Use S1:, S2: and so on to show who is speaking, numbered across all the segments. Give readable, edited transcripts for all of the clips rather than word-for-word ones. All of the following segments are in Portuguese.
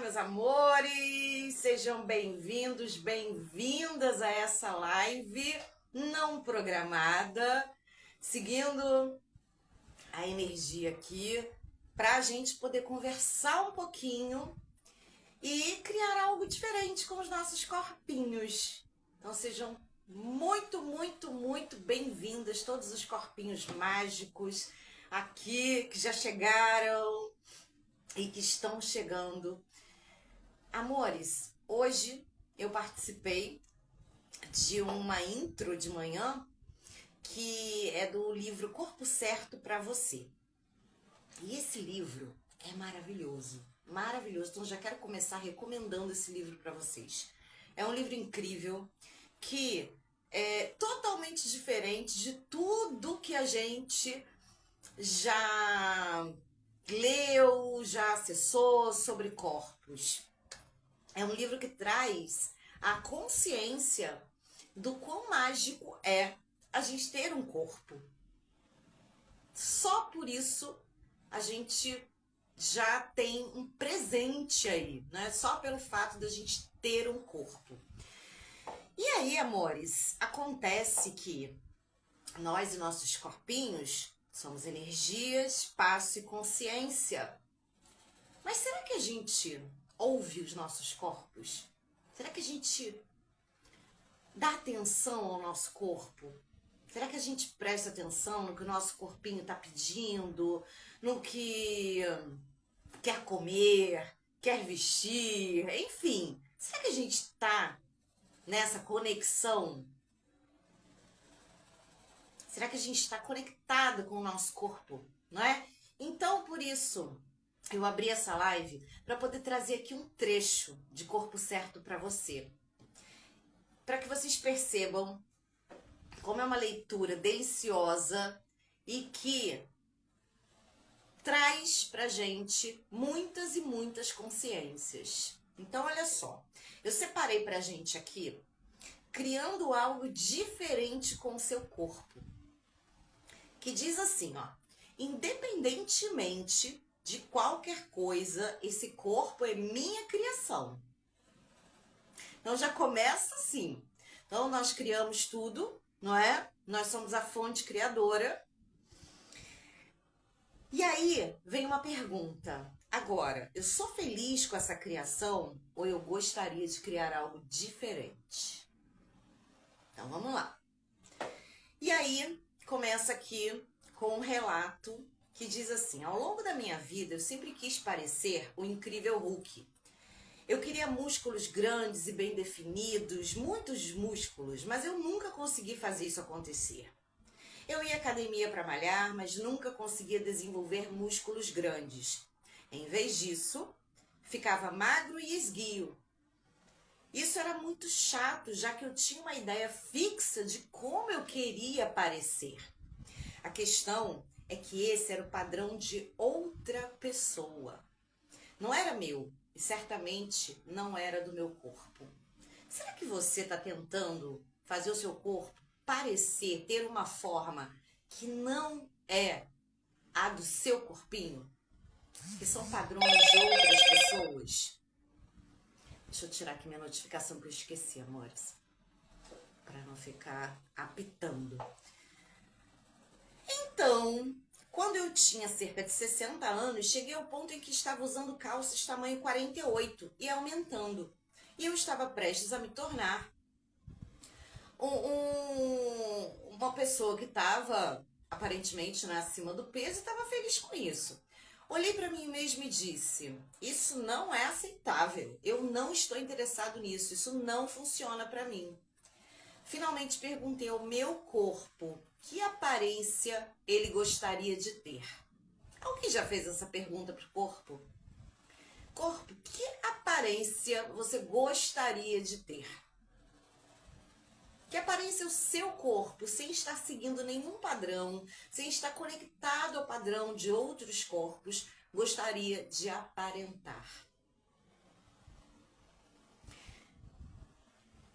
S1: meus amores, sejam bem-vindos, bem-vindas a essa live não programada, seguindo a energia aqui para a gente poder conversar um pouquinho e criar algo diferente com os nossos corpinhos. Então sejam muito bem-vindas, todos os corpinhos mágicos aqui que já chegaram e que estão chegando. Amores, hoje eu participei de uma intro de manhã que é do livro Corpo Certo para Você. E esse livro é maravilhoso, maravilhoso. Então já quero começar recomendando esse livro para vocês. É um livro incrível que é totalmente diferente de tudo que a gente já leu, já acessou sobre corpos. É um livro que traz a consciência do quão mágico é a gente ter um corpo. Só por isso a gente já tem um presente aí, né? Só pelo fato da gente ter um corpo. E aí, amores, acontece que nós e nossos corpinhos somos energia, espaço e consciência. Mas será que a gente ouve os nossos corpos? Será que a gente dá atenção ao nosso corpo? Será que a gente presta atenção no que o nosso corpinho está pedindo? No que quer comer, quer vestir, enfim. Será que a gente está nessa conexão? Será que a gente está conectado com o nosso corpo, não é? Então, por isso, eu abri essa live para poder trazer aqui um trecho de Corpo Certo para você. Para que vocês percebam como é uma leitura deliciosa e que traz pra gente muitas e muitas consciências. Então, olha só, eu separei pra gente aqui, criando algo diferente com o seu corpo. Que diz assim, ó, independentemente de qualquer coisa, esse corpo é minha criação. Então já começa assim. Então nós criamos tudo, não é? Nós somos a fonte criadora. E aí vem uma pergunta. Agora, eu sou feliz com essa criação ou eu gostaria de criar algo diferente? Então vamos lá. E aí começa aqui com um relato que diz assim: ao longo da minha vida eu sempre quis parecer o incrível Hulk. Eu queria músculos grandes e bem definidos, muitos músculos, mas eu nunca consegui fazer isso acontecer. Eu ia à academia para malhar, mas nunca conseguia desenvolver músculos grandes. Em vez disso, ficava magro e esguio. Isso era muito chato, já que eu tinha uma ideia fixa de como eu queria parecer. A questão é que esse era o padrão de outra pessoa. Não era meu e certamente não era do meu corpo. Será que você está tentando fazer o seu corpo parecer, ter uma forma que não é a do seu corpinho? Que são padrões de outras pessoas? Deixa eu tirar aqui minha notificação que eu esqueci, amores. Para não ficar apitando. Então, quando eu tinha cerca de 60 anos, cheguei ao ponto em que estava usando calças tamanho 48 e aumentando. E eu estava prestes a me tornar uma pessoa que estava aparentemente acima do peso e estava feliz com isso. Olhei para mim mesma e disse: isso não é aceitável, eu não estou interessado nisso, isso não funciona para mim. Finalmente perguntei ao meu corpo que aparência ele gostaria de ter. Alguém já fez essa pergunta para o corpo? Corpo, que aparência você gostaria de ter? Que aparência o seu corpo, sem estar seguindo nenhum padrão, sem estar conectado ao padrão de outros corpos, gostaria de aparentar?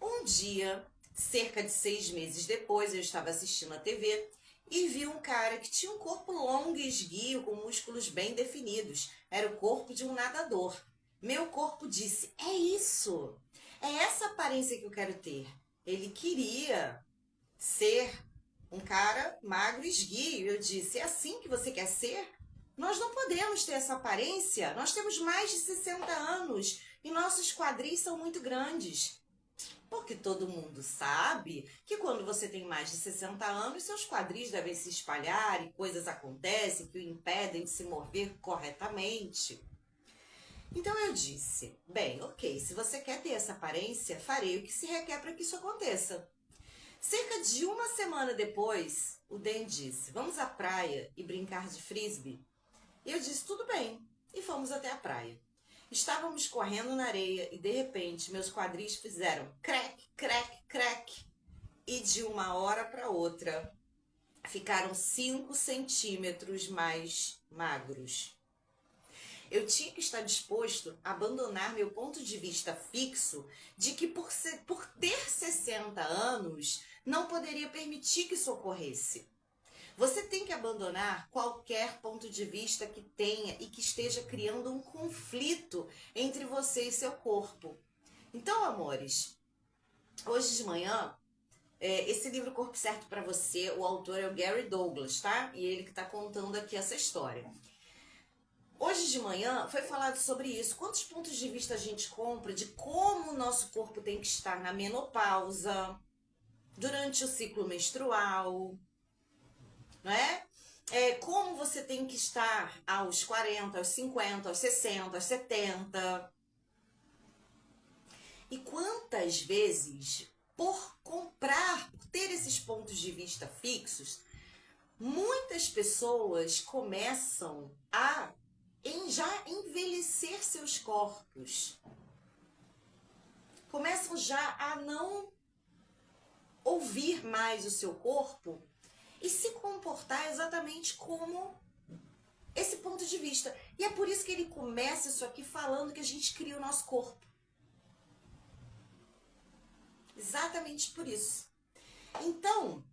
S1: Um dia, cerca de 6 meses depois, eu estava assistindo a TV e vi um cara que tinha um corpo longo e esguio, com músculos bem definidos. Era o corpo de um nadador. meu corpo disse, é isso, é essa aparência que eu quero ter. Ele queria ser um cara magro e esguio. Eu disse, é assim que você quer ser? Nós não podemos ter essa aparência. Nós temos mais de 60 anos e nossos quadris são muito grandes. Porque todo mundo sabe que quando você tem mais de 60 anos, seus quadris devem se espalhar e coisas acontecem que o impedem de se mover corretamente. Então eu disse, bem, ok, se você quer ter essa aparência, farei o que se requer para que isso aconteça. Cerca de uma semana depois, o Dan disse, vamos à praia e brincar de frisbee? Eu disse, tudo bem, e fomos até a praia. Estávamos correndo na areia e, de repente, meus quadris fizeram crack, crack, crack. E de uma hora para outra, ficaram 5 centímetros mais magros. Eu tinha que estar disposto a abandonar meu ponto de vista fixo de que por ter 60 anos, não poderia permitir que isso ocorresse. Você tem que abandonar qualquer ponto de vista que tenha e que esteja criando um conflito entre você e seu corpo. Então, amores, hoje de manhã, esse livro Corpo Certo para Você, o autor é o Gary Douglas, tá? E ele que está contando aqui essa história. Hoje de manhã foi falado sobre isso. Quantos pontos de vista a gente compra de como o nosso corpo tem que estar na menopausa, durante o ciclo menstrual, não é? Como você tem que estar aos 40, aos 50, aos 60, aos 70. E quantas vezes, por comprar, por ter esses pontos de vista fixos, muitas pessoas começam a já envelhecer seus corpos. Começam já a não ouvir mais o seu corpo e se comportar exatamente como esse ponto de vista. E é por isso que ele começa isso aqui falando que a gente cria o nosso corpo. Exatamente por isso. Então,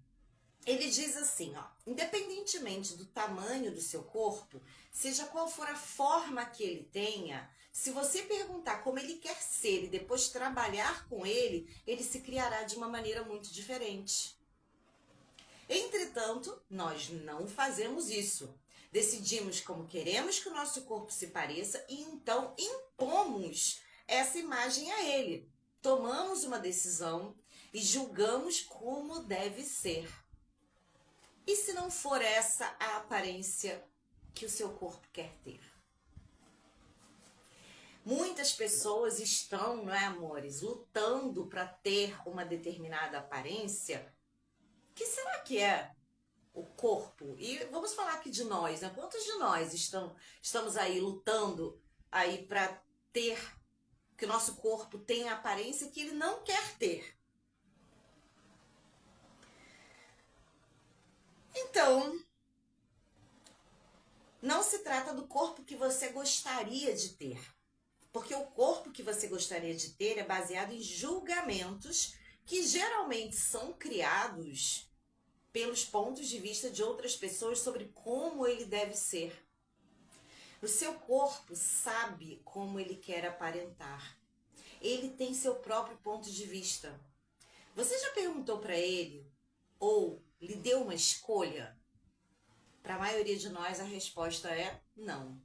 S1: ele diz assim, ó, independentemente do tamanho do seu corpo, seja qual for a forma que ele tenha, se você perguntar como ele quer ser e depois trabalhar com ele, ele se criará de uma maneira muito diferente. Entretanto, nós não fazemos isso. Decidimos como queremos que o nosso corpo se pareça e então impomos essa imagem a ele. Tomamos uma decisão e julgamos como deve ser. E se não for essa a aparência que o seu corpo quer ter? Muitas pessoas estão, não é, amores, lutando para ter uma determinada aparência. O que será que é o corpo? E vamos falar aqui de nós, né? Quantos de nós estamos aí lutando aí para ter, que o nosso corpo tenha a aparência que ele não quer ter? Então, não se trata do corpo que você gostaria de ter. Porque o corpo que você gostaria de ter é baseado em julgamentos que geralmente são criados pelos pontos de vista de outras pessoas sobre como ele deve ser. O seu corpo sabe como ele quer aparentar. Ele tem seu próprio ponto de vista. Você já perguntou para ele ou lhe deu uma escolha? Para a maioria de nós a resposta é não.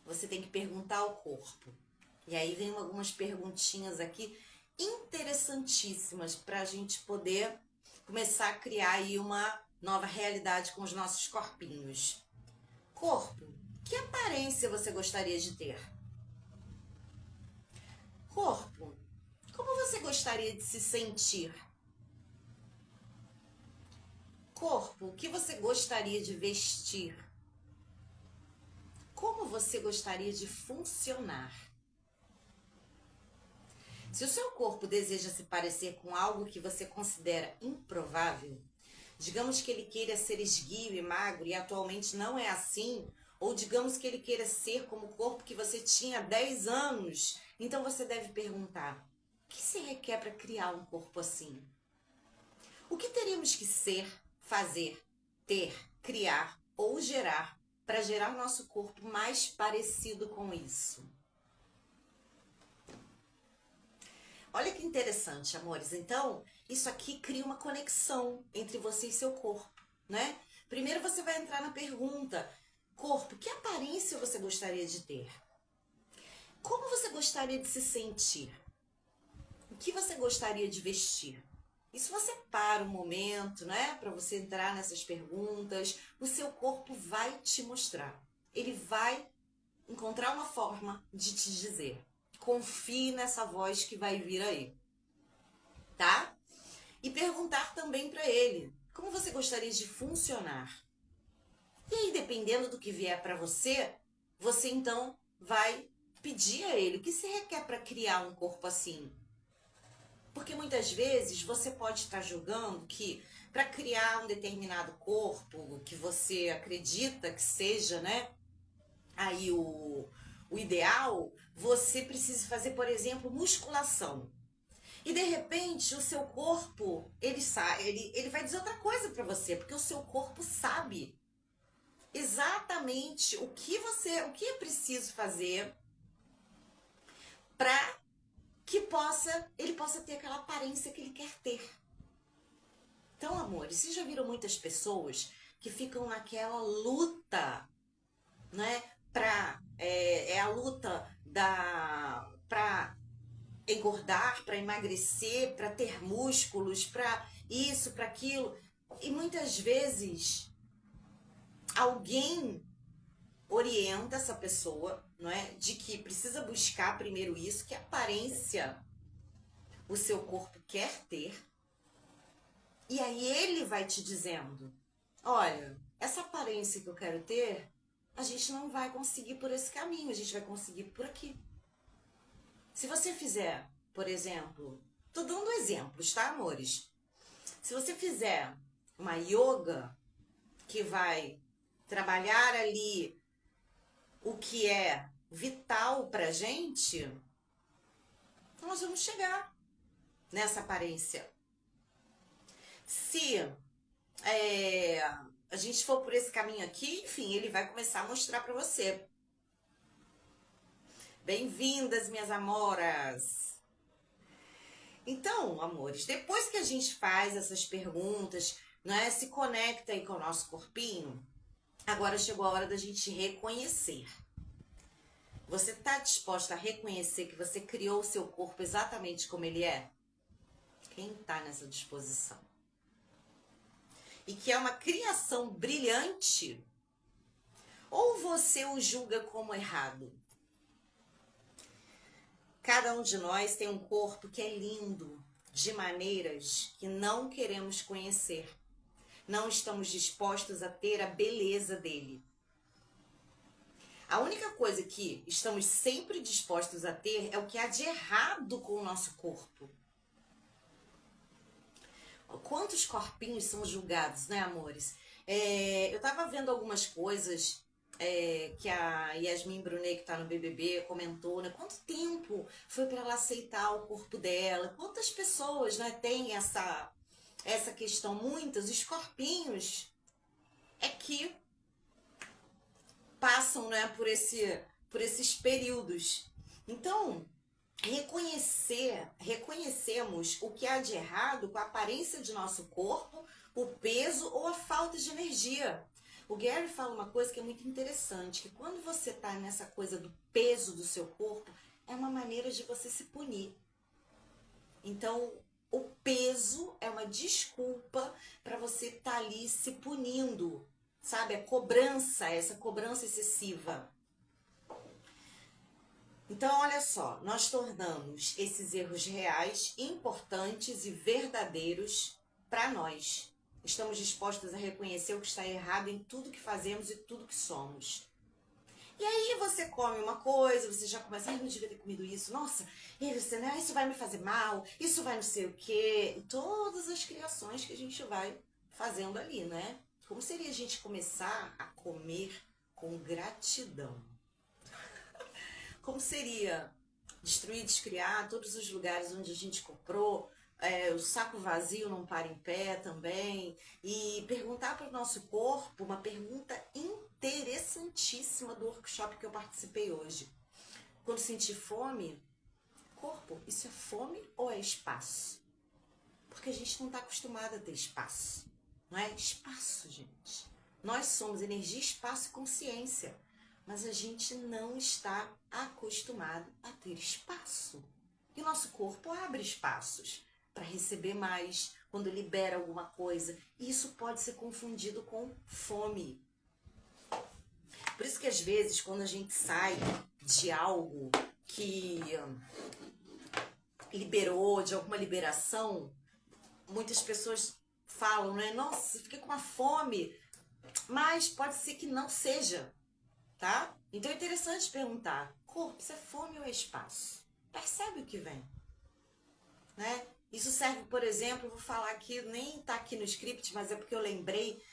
S1: Você tem que perguntar ao corpo. E aí vem algumas perguntinhas aqui interessantíssimas para a gente poder começar a criar aí uma nova realidade com os nossos corpinhos. Corpo, que aparência você gostaria de ter? Corpo, como você gostaria de se sentir? Corpo, o que você gostaria de vestir? Como você gostaria de funcionar? Se o seu corpo deseja se parecer com algo que você considera improvável, digamos que ele queira ser esguio e magro e atualmente não é assim, ou digamos que ele queira ser como o corpo que você tinha há 10 anos, então você deve perguntar, o que se requer para criar um corpo assim? O que teríamos que ser, fazer, ter, criar ou gerar para gerar nosso corpo mais parecido com isso? Olha que interessante, amores. Então, isso aqui cria uma conexão entre você e seu corpo, né? Primeiro você vai entrar na pergunta: corpo, que aparência você gostaria de ter? Como você gostaria de se sentir? O que você gostaria de vestir? Isso você para um momento, né, para você entrar nessas perguntas, o seu corpo vai te mostrar. Ele vai encontrar uma forma de te dizer. Confie nessa voz que vai vir aí, tá? E perguntar também para ele, como você gostaria de funcionar? E aí, dependendo do que vier para você, você então vai pedir a ele o que se requer para criar um corpo assim. Porque muitas vezes você pode estar julgando que para criar um determinado corpo que você acredita que seja, né, aí o ideal, você precisa fazer, por exemplo, musculação. E de repente o seu corpo, ele vai dizer outra coisa para você, porque o seu corpo sabe exatamente o que é preciso fazer para que ele possa ter aquela aparência que ele quer ter. Então, amores, vocês já viram muitas pessoas que ficam naquela luta, né? É a luta para engordar, para emagrecer, para ter músculos, para isso, para aquilo. E muitas vezes alguém orienta essa pessoa, não é? De que precisa buscar primeiro isso, que aparência o seu corpo quer ter. E aí ele vai te dizendo, olha, essa aparência que eu quero ter, a gente não vai conseguir por esse caminho, a gente vai conseguir por aqui. Se você fizer, por exemplo, tô dando exemplos, tá, amores? Se você fizer uma yoga que vai trabalhar ali o que é vital pra gente, nós vamos chegar nessa aparência. Se a gente for por esse caminho aqui, enfim, ele vai começar a mostrar pra você. Bem-vindas, minhas amoras! Então, amores, depois que a gente faz essas perguntas, né, se conecta aí com o nosso corpinho, agora chegou a hora da gente reconhecer. Você está disposta a reconhecer que você criou o seu corpo exatamente como ele é? Quem está nessa disposição? E que é uma criação brilhante? Ou você o julga como errado? Cada um de nós tem um corpo que é lindo, de maneiras que não queremos conhecer. Não estamos dispostos a ter a beleza dele. A única coisa que estamos sempre dispostos a ter é o que há de errado com o nosso corpo. Quantos corpinhos são julgados, né, amores? Eu tava vendo algumas coisas que a Yasmin Brunet, que tá no BBB, comentou, né? Quanto tempo foi para ela aceitar o corpo dela? Quantas pessoas, né, têm essa questão? Muitas, os corpinhos é que passam, né, por esses períodos. Então, reconhecemos o que há de errado com a aparência de nosso corpo, o peso ou a falta de energia. O Gary fala uma coisa que é muito interessante, que quando você está nessa coisa do peso do seu corpo, é uma maneira de você se punir. Então, o peso é uma desculpa para você estar ali se punindo, sabe? Essa cobrança excessiva. Então, olha só, nós tornamos esses erros reais, importantes e verdadeiros para nós. Estamos dispostos a reconhecer o que está errado em tudo que fazemos e tudo que somos. E aí você come uma coisa, você já começa, não devia ter comido isso, nossa, e aí você, né, isso vai me fazer mal, isso vai não sei o quê. E todas as criações que a gente vai fazendo ali, né? Como seria a gente começar a comer com gratidão? Como seria destruir, descriar todos os lugares onde a gente comprou, o saco vazio não para em pé também, e perguntar para o nosso corpo uma pergunta interessantíssima do workshop que eu participei hoje. Quando sentir fome, corpo, isso é fome ou é espaço? Porque a gente não está acostumado a ter espaço. Não é espaço, gente. Nós somos energia, espaço e consciência. Mas a gente não está acostumado a ter espaço. E o nosso corpo abre espaços para receber mais, quando libera alguma coisa. E isso pode ser confundido com fome. Por isso que às vezes, quando a gente sai de algo que liberou, de alguma liberação, muitas pessoas falam, né? Nossa, fiquei com uma fome. Mas pode ser que não seja, tá? Então é interessante perguntar, corpo, isso é fome ou é espaço? Percebe o que vem, né? Isso serve, por exemplo, vou falar aqui, nem tá aqui no script, mas é porque eu lembrei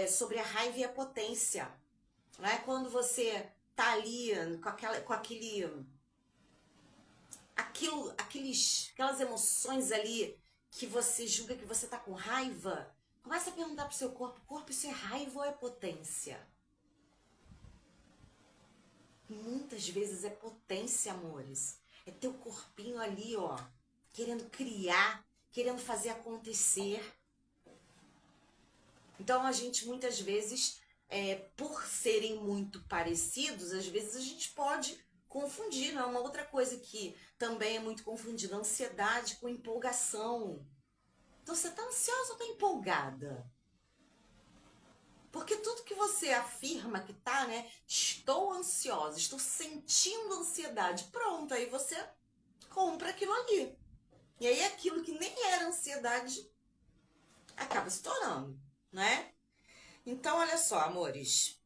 S1: sobre a raiva e a potência. Né? Quando você tá ali aquelas emoções ali que você julga que você tá com raiva, começa a perguntar pro seu corpo, isso é raiva ou é potência? Muitas vezes é potência, amores. É teu corpinho ali, ó, querendo criar, querendo fazer acontecer. Então a gente muitas vezes, por serem muito parecidos, às vezes a gente pode confundir, não é? Uma outra coisa que também é muito confundida, ansiedade com empolgação. Então você tá ansiosa ou tá empolgada? Porque tudo que você afirma que tá, né? Estou ansiosa, estou sentindo ansiedade. Pronto, aí você compra aquilo ali. E aí aquilo que nem era ansiedade acaba se tornando, né? Então, olha só, amores.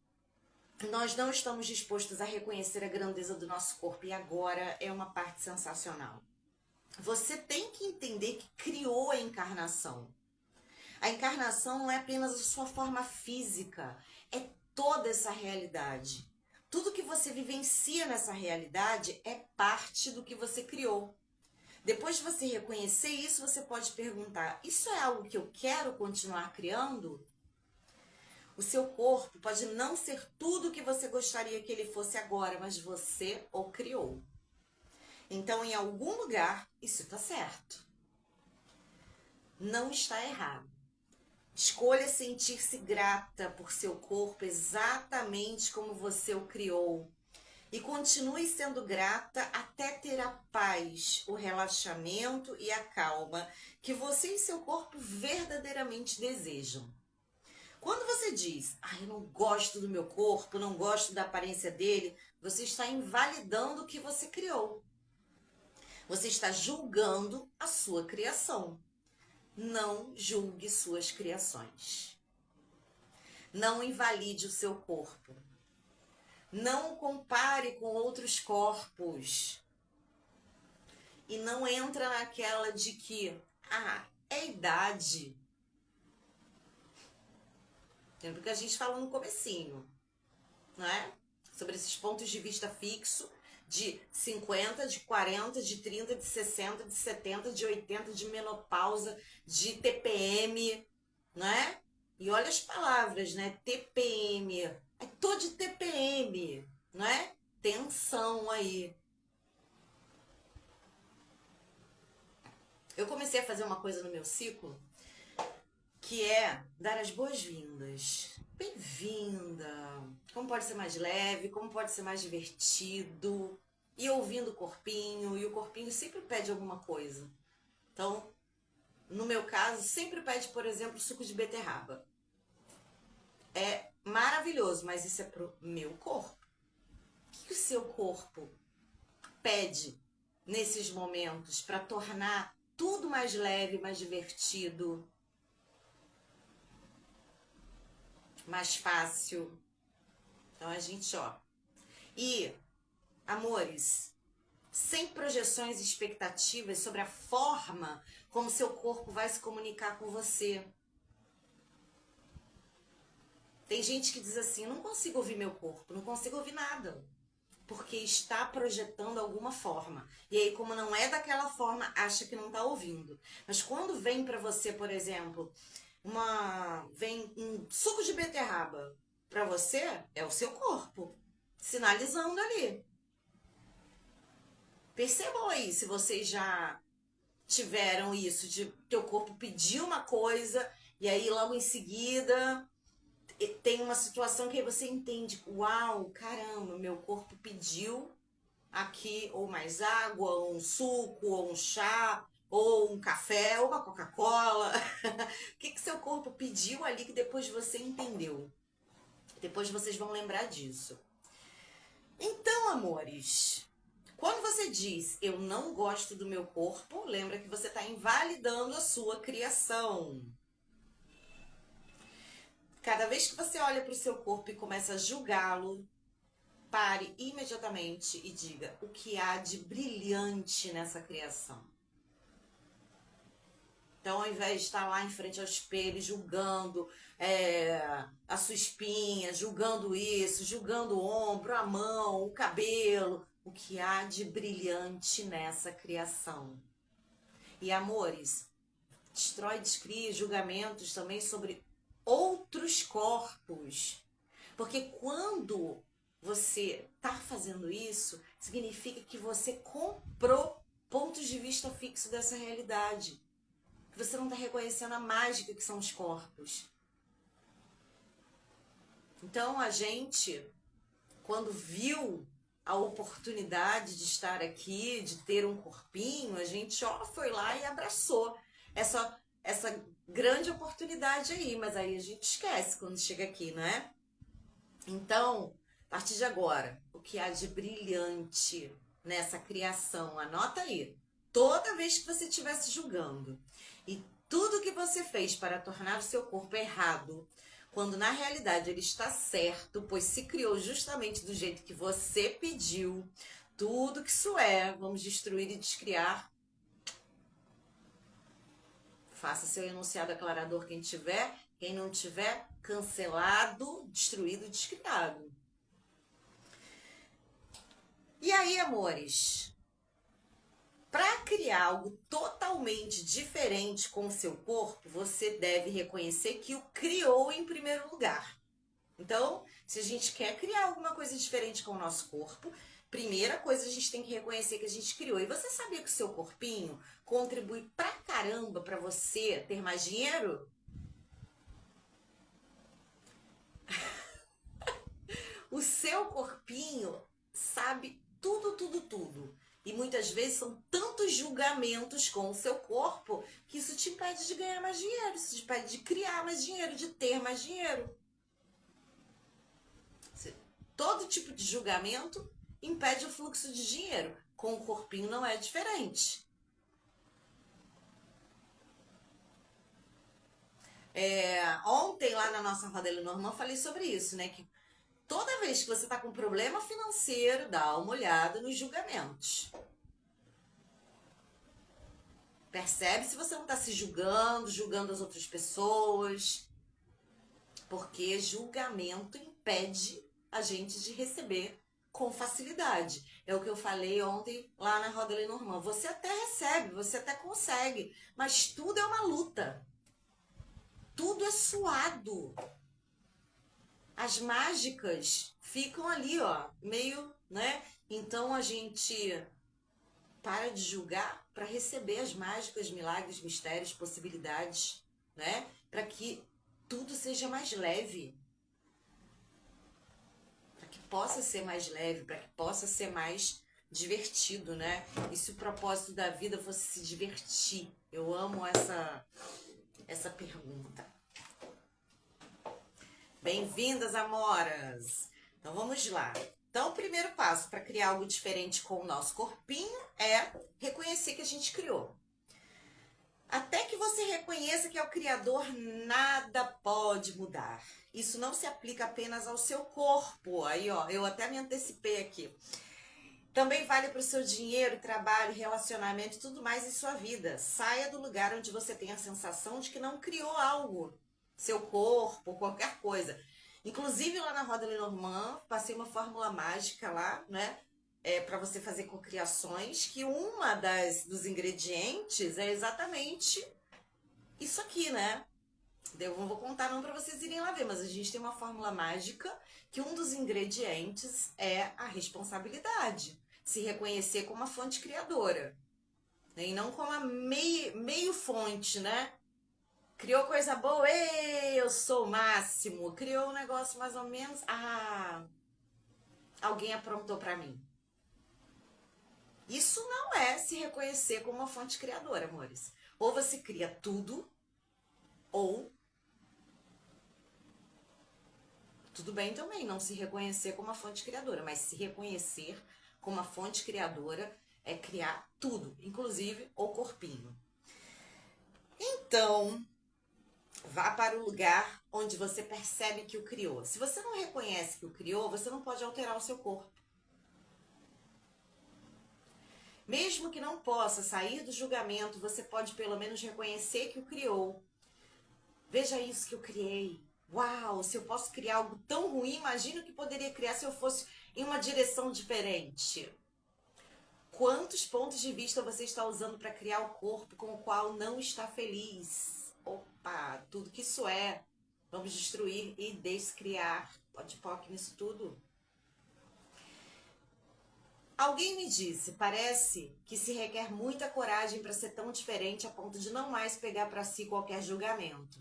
S1: Nós não estamos dispostos a reconhecer a grandeza do nosso corpo. E agora é uma parte sensacional. Você tem que entender que criou a encarnação. A encarnação não é apenas a sua forma física, é toda essa realidade. Tudo que você vivencia nessa realidade é parte do que você criou. Depois de você reconhecer isso, você pode perguntar, isso é algo que eu quero continuar criando? O seu corpo pode não ser tudo o que você gostaria que ele fosse agora, mas você o criou. Então, em algum lugar, isso está certo. Não está errado. Escolha sentir-se grata por seu corpo exatamente como você o criou. E continue sendo grata até ter a paz, o relaxamento e a calma que você e seu corpo verdadeiramente desejam. Quando você diz, eu não gosto do meu corpo, não gosto da aparência dele, você está invalidando o que você criou. Você está julgando a sua criação. Não julgue suas criações. Não invalide o seu corpo. Não o compare com outros corpos. E não entra naquela de que, é idade. Lembra que a gente falou no comecinho, né? Sobre esses pontos de vista fixo de 50, de 40, de 30, de 60, de 70, de 80, de menopausa, de TPM, né? E olha as palavras, né? TPM. Tô de TPM, né? Tensão aí. Eu comecei a fazer uma coisa no meu ciclo que é dar as boas-vindas. Bem-vinda! Como pode ser mais leve, como pode ser mais divertido. E ouvindo o corpinho, e o corpinho sempre pede alguma coisa. Então, no meu caso, sempre pede, por exemplo, suco de beterraba. É maravilhoso, mas isso é pro meu corpo. O que o seu corpo pede nesses momentos para tornar tudo mais leve, mais divertido, mais fácil? Então a gente, E, amores, sem projeções e expectativas sobre a forma como seu corpo vai se comunicar com você. Tem gente que diz assim, não consigo ouvir meu corpo, não consigo ouvir nada. Porque está projetando alguma forma. E aí, como não é daquela forma, acha que não está ouvindo. Mas quando vem para você, por exemplo, vem um suco de beterraba para você, é o seu corpo sinalizando ali. Percebam aí se vocês já tiveram isso, de teu corpo pedir uma coisa e aí logo em seguida tem uma situação que aí você entende, uau, caramba, meu corpo pediu aqui ou mais água, ou um suco, ou um chá, ou um café, ou uma Coca-Cola. O que seu corpo pediu ali que depois você entendeu? Depois vocês vão lembrar disso. Então, amores, quando você diz eu não gosto do meu corpo, lembra que você está invalidando a sua criação. Cada vez que você olha para o seu corpo e começa a julgá-lo, pare imediatamente e diga o que há de brilhante nessa criação. Então, ao invés de estar lá em frente ao espelho, julgando a sua espinha, julgando isso, julgando o ombro, a mão, o cabelo, o que há de brilhante nessa criação. E, amores, destrói, descria julgamentos também sobre outros corpos. Porque quando você está fazendo isso, significa que você comprou pontos de vista fixos dessa realidade. Que você não está reconhecendo a mágica que são os corpos. Então a gente, quando viu a oportunidade de estar aqui, de ter um corpinho, a gente foi lá e abraçou essa grande oportunidade aí. Mas aí a gente esquece quando chega aqui, não é? Então, a partir de agora, o que há de brilhante nessa criação? Anota aí. Toda vez que você estiver se julgando e tudo que você fez para tornar o seu corpo errado, quando na realidade ele está certo, pois se criou justamente do jeito que você pediu, tudo que isso vamos destruir e descriar. Faça seu enunciado aclarador quem tiver, quem não tiver, cancelado, destruído, descriado. E aí, amores, para criar algo totalmente diferente com o seu corpo, você deve reconhecer que o criou em primeiro lugar. Então, se a gente quer criar alguma coisa diferente com o nosso corpo, primeira coisa a gente tem que reconhecer que a gente criou. E você sabia que o seu corpinho contribui pra caramba para você ter mais dinheiro? O seu corpinho sabe tudo, tudo, tudo. E muitas vezes são tantos julgamentos com o seu corpo que isso te impede de ganhar mais dinheiro, isso te impede de criar mais dinheiro, de ter mais dinheiro. Todo tipo de julgamento impede o fluxo de dinheiro. Com o corpinho não é diferente. Ontem, lá na nossa roda Lenormand, falei sobre isso, né? Que toda vez que você está com problema financeiro, dá uma olhada nos julgamentos. Percebe se você não está se julgando, julgando as outras pessoas. Porque julgamento impede a gente de receber com facilidade. É o que eu falei ontem lá na roda Lenormand. Você até recebe, você até consegue, mas tudo é uma luta. Tudo é suado. As mágicas ficam ali, ó, meio, né? Então a gente para de julgar para receber as mágicas, milagres, mistérios, possibilidades, né? Para que tudo seja mais leve. Para que possa ser mais leve, para que possa ser mais divertido, né? E se o propósito da vida fosse se divertir? Eu amo essa pergunta. Bem-vindas, amoras! Então vamos lá. Então o primeiro passo para criar algo diferente com o nosso corpinho é reconhecer que a gente criou. Até que você reconheça que é o Criador, nada pode mudar. Isso não se aplica apenas ao seu corpo. Aí, ó, eu até me antecipei aqui. Também vale para o seu dinheiro, trabalho, relacionamento e tudo mais em sua vida. Saia do lugar onde você tem a sensação de que não criou algo. Seu corpo, qualquer coisa. Inclusive lá na Roda Lenormand, passei uma fórmula mágica lá, né? Para você fazer cocriações, que uma dos ingredientes é exatamente isso aqui, né? Eu não vou contar não para vocês irem lá ver, mas a gente tem uma fórmula mágica que um dos ingredientes é a responsabilidade. se reconhecer como a fonte criadora, né? E não como a meio fonte, né? Criou coisa boa, ei, eu sou o máximo. Criou um negócio mais ou menos, alguém aprontou para mim. Isso não é se reconhecer como uma fonte criadora, amores. Ou você cria tudo, ou tudo bem também não se reconhecer como uma fonte criadora, mas se reconhecer como uma fonte criadora é criar tudo, inclusive o corpinho. Então, vá para o lugar onde você percebe que o criou. Se você não reconhece que o criou, você não pode alterar o seu corpo. Mesmo que não possa sair do julgamento, você pode pelo menos reconhecer que o criou. Veja isso que eu criei. Uau, se eu posso criar algo tão ruim, imagina o que poderia criar se eu fosse em uma direção diferente. Quantos pontos de vista você está usando para criar o corpo com o qual não está feliz? Opa, tudo que isso é. Vamos destruir e descriar. Pode POC nisso tudo. Alguém me disse, parece que se requer muita coragem para ser tão diferente a ponto de não mais pegar para si qualquer julgamento.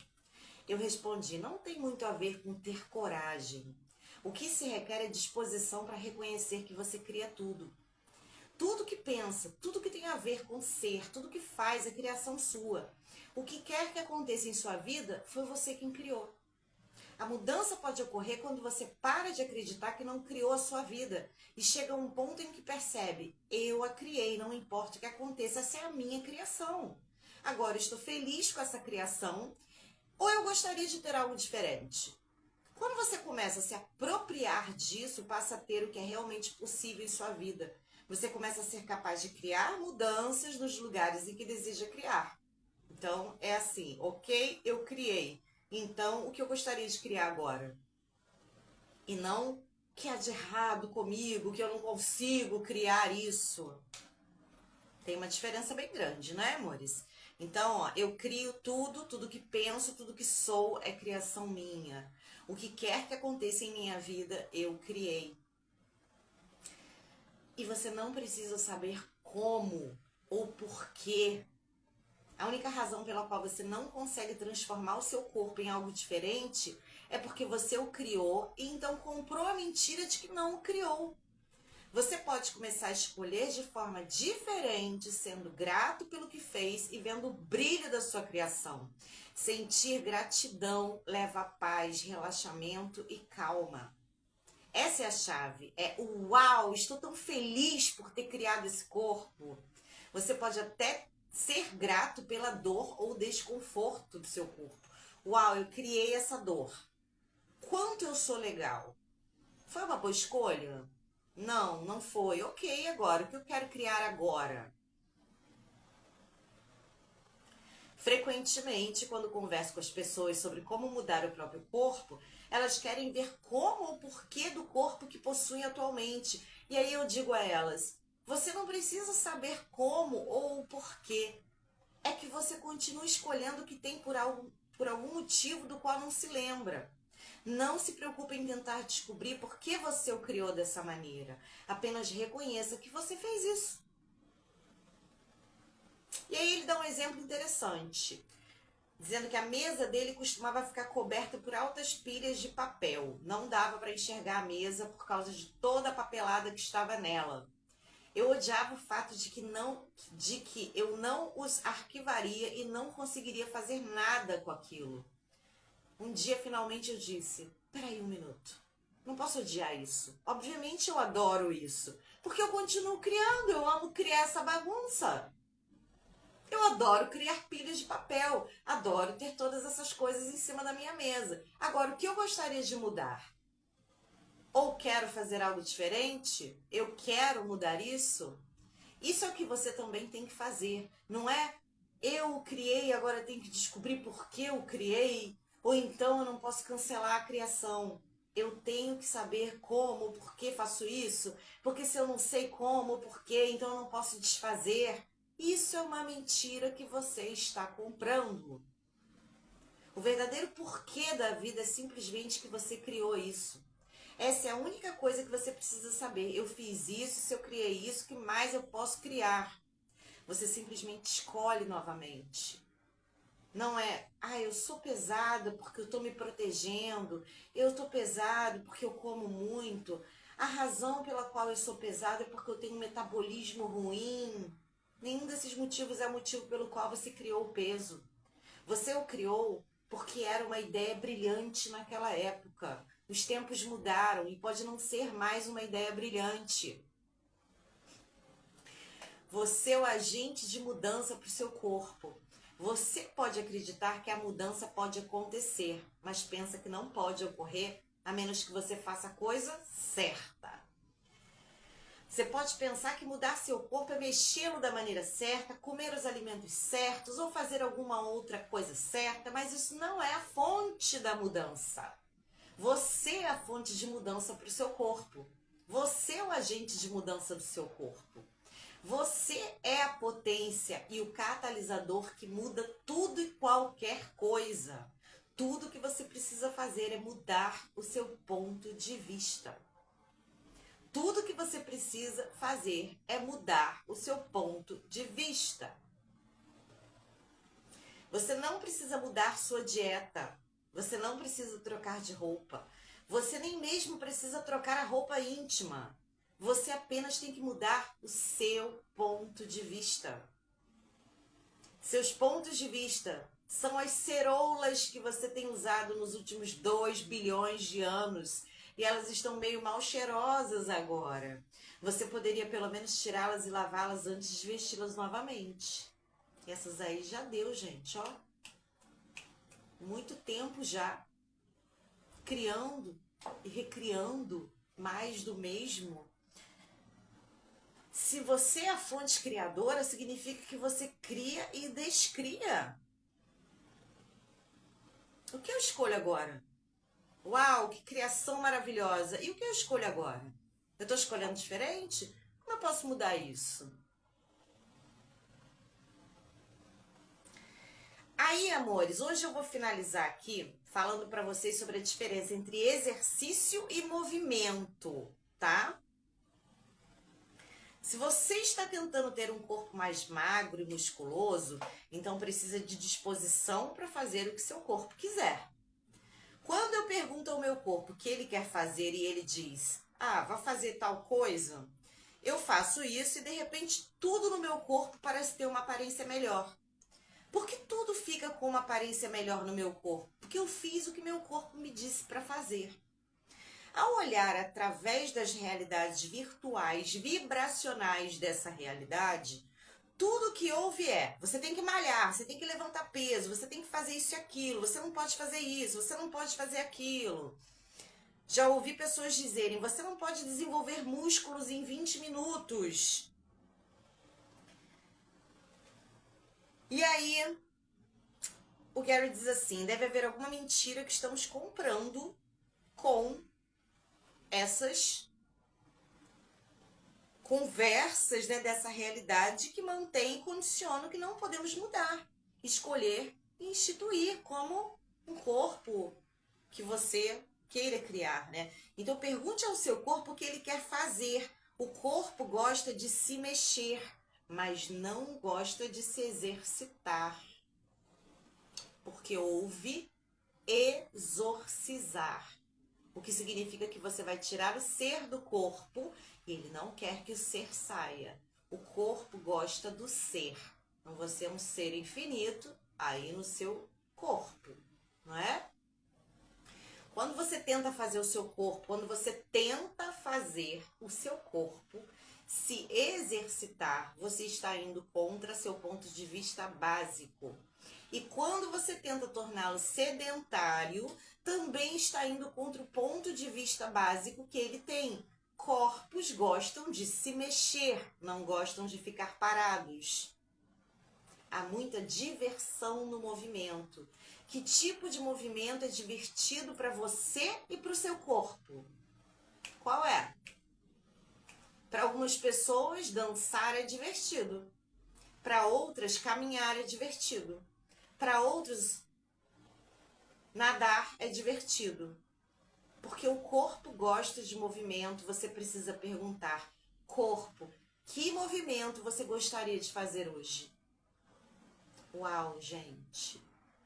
S1: Eu respondi, não tem muito a ver com ter coragem. O que se requer é disposição para reconhecer que você cria tudo. Tudo que pensa, tudo que tem a ver com ser, tudo que faz é criação sua. O que quer que aconteça em sua vida, foi você quem criou. A mudança pode ocorrer quando você para de acreditar que não criou a sua vida e chega a um ponto em que percebe, eu a criei, não importa o que aconteça, essa é a minha criação. Agora eu estou feliz com essa criação ou eu gostaria de ter algo diferente? Quando você começa a se apropriar disso, passa a ter o que é realmente possível em sua vida. Você começa a ser capaz de criar mudanças nos lugares em que deseja criar. Então, é assim, ok, eu criei. Então, o que eu gostaria de criar agora? E não o que há de errado comigo, que eu não consigo criar isso. Tem uma diferença bem grande, né, amores? Então, ó, eu crio tudo, tudo que penso, tudo que sou é criação minha. O que quer que aconteça em minha vida, eu criei. E você não precisa saber como ou porquê. A única razão pela qual você não consegue transformar o seu corpo em algo diferente é porque você o criou e então comprou a mentira de que não o criou. Você pode começar a escolher de forma diferente, sendo grato pelo que fez e vendo o brilho da sua criação. Sentir gratidão leva a paz, relaxamento e calma. Essa é a chave. É uau, estou tão feliz por ter criado esse corpo. Você pode até ser grato pela dor ou desconforto do seu corpo. Uau, eu criei essa dor. Quanto eu sou legal. Foi uma boa escolha? Não, não foi. Ok, agora, o que eu quero criar agora? Frequentemente, quando converso com as pessoas sobre como mudar o próprio corpo, elas querem ver como ou porquê do corpo que possuem atualmente. E aí eu digo a elas, você não precisa saber como ou o porquê. É que você continua escolhendo o que tem por algum motivo do qual não se lembra. Não se preocupe em tentar descobrir por que você o criou dessa maneira. Apenas reconheça que você fez isso. E aí ele dá um exemplo interessante, dizendo que a mesa dele costumava ficar coberta por altas pilhas de papel. Não dava para enxergar a mesa por causa de toda a papelada que estava nela. Eu odiava o fato de que eu não os arquivaria e não conseguiria fazer nada com aquilo. Um dia, finalmente, eu disse, peraí um minuto, não posso odiar isso. Obviamente eu adoro isso, porque eu continuo criando, eu amo criar essa bagunça. Eu adoro criar pilhas de papel, adoro ter todas essas coisas em cima da minha mesa. Agora, o que eu gostaria de mudar? Ou quero fazer algo diferente? Eu quero mudar isso? Isso é o que você também tem que fazer. Não é eu o criei, agora tenho que descobrir por que eu criei. Ou então eu não posso cancelar a criação. Eu tenho que saber como, por que faço isso. Porque se eu não sei como, por que, então eu não posso desfazer. Isso é uma mentira que você está comprando. O verdadeiro porquê da vida é simplesmente que você criou isso. Essa é a única coisa que você precisa saber. Eu fiz isso, se eu criei isso, o que mais eu posso criar? Você simplesmente escolhe novamente. Não é, eu sou pesada porque eu estou me protegendo, eu estou pesado porque eu como muito. A razão pela qual eu sou pesada é porque eu tenho um metabolismo ruim. Nenhum desses motivos é o motivo pelo qual você criou o peso. Você o criou porque era uma ideia brilhante naquela época. Os tempos mudaram e pode não ser mais uma ideia brilhante. Você é o agente de mudança para o seu corpo. Você pode acreditar que a mudança pode acontecer, mas pensa que não pode ocorrer a menos que você faça a coisa certa. Você pode pensar que mudar seu corpo é mexê-lo da maneira certa, comer os alimentos certos ou fazer alguma outra coisa certa, mas isso não é a fonte da mudança. Você é a fonte de mudança para o seu corpo. Você é o agente de mudança do seu corpo. Você é a potência e o catalisador que muda tudo e qualquer coisa. Tudo que você precisa fazer é mudar o seu ponto de vista. Tudo que você precisa fazer é mudar o seu ponto de vista. Você não precisa mudar sua dieta. Você não precisa trocar de roupa. Você nem mesmo precisa trocar a roupa íntima. Você apenas tem que mudar o seu ponto de vista. Seus pontos de vista são as ceroulas que você tem usado nos últimos 2 bilhões de anos. E elas estão meio mal cheirosas agora. Você poderia pelo menos tirá-las e lavá-las antes de vesti-las novamente. Essas aí já deu, gente, ó. Muito tempo já. Criando e recriando mais do mesmo. Se você é a fonte criadora, significa que você cria e descria. O que eu escolho agora? Uau, que criação maravilhosa! E o que eu escolho agora? Eu estou escolhendo diferente? Como eu posso mudar isso? Aí, amores, hoje eu vou finalizar aqui falando para vocês sobre a diferença entre exercício e movimento, tá? Se você está tentando ter um corpo mais magro e musculoso, então precisa de disposição para fazer o que seu corpo quiser. Quando eu pergunto ao meu corpo o que ele quer fazer e ele diz, vai fazer tal coisa, eu faço isso e de repente tudo no meu corpo parece ter uma aparência melhor. Por que tudo fica com uma aparência melhor no meu corpo? Porque eu fiz o que meu corpo me disse para fazer. Ao olhar através das realidades virtuais, vibracionais dessa realidade, tudo que houve você tem que malhar, você tem que levantar peso, você tem que fazer isso e aquilo, você não pode fazer isso, você não pode fazer aquilo. Já ouvi pessoas dizerem, você não pode desenvolver músculos em 20 minutos. E aí, o Gary diz assim, deve haver alguma mentira que estamos comprando com essas conversas, dessa realidade que mantém e condiciona o que não podemos mudar, escolher e instituir como um corpo que você queira criar, Então pergunte ao seu corpo o que ele quer fazer. O corpo gosta de se mexer, mas não gosta de se exercitar, porque houve exorcizar. O que significa que você vai tirar o ser do corpo e ele não quer que o ser saia. O corpo gosta do ser. Então você é um ser infinito aí no seu corpo, não é? Quando você tenta fazer o seu corpo, quando você tenta fazer o seu corpo se exercitar, você está indo contra seu ponto de vista básico. E quando você tenta torná-lo sedentário, também está indo contra o ponto de vista básico que ele tem. Corpos gostam de se mexer, não gostam de ficar parados. Há muita diversão no movimento. Que tipo de movimento é divertido para você e para o seu corpo? Qual é? Para algumas pessoas, dançar é divertido. Para outras, caminhar é divertido. Para outros, nadar é divertido. Porque o corpo gosta de movimento, você precisa perguntar: corpo, que movimento você gostaria de fazer hoje? Uau, gente,